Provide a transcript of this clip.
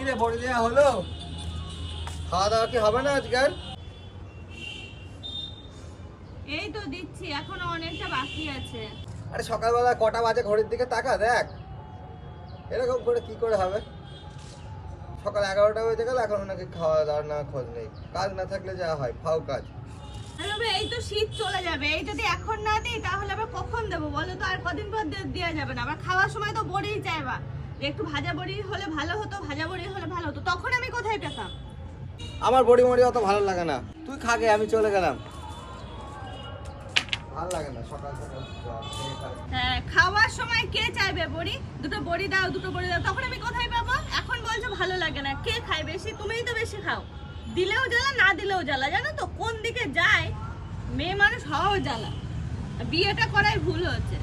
কিরে বড়ি দেওয়া হলো? খাওয়া দাওয়া কি হবে না আজকাল? এই তো দিচ্ছি, এখনো অনেকটা বাকি আছে। আরে সকালবেলা কটা বাজে ঘড়ির দিকে তাকা দেখ। এরকম করে কি করে হবে? সকাল 11টা বেজে গেল, এখন নাকি খাওয়া দাওয়ার না খোঁজ নেই। কাজ না থাকলে যা হয়, ফাও কাজ। আরে এই তো শীত চলে যাবে, এই যদি এখন না দিই তাহলে আবার কখন দেবো বলো তো? আর কদিন পর দেওয়া যাবে না। আবার খাওয়ার সময় তো বড়িই চাইবা, যে একটু ভাজা বড়ি হলে ভালো হতো, ভাজা বড়ি হলে ভালো হতো। তখন আমি কোথায় পেতাম? আমার বড়ি মড়ি অত ভালো লাগে না, তুই খাগে, আমি চলে গেলাম। ভালো লাগে না সকাল সকাল খেয়ে খাই। হ্যাঁ, খাওয়ার সময় কে চাইবে বড়ি? দুটো বড়ি দাও, দুটো বড়ি দাও, তখন আমি কোথায় পাবো? এখন বলছো ভালো লাগে না, কে খায় বেশি? তুমিই তো বেশি খাও। দিলেও জ্বালা, না দিলেও জ্বালা। জানো তো কোন দিকে যায়? মেয়ে মানুষ হওয়াও জ্বালা। বিয়েটা করাই ভুল হচ্ছে।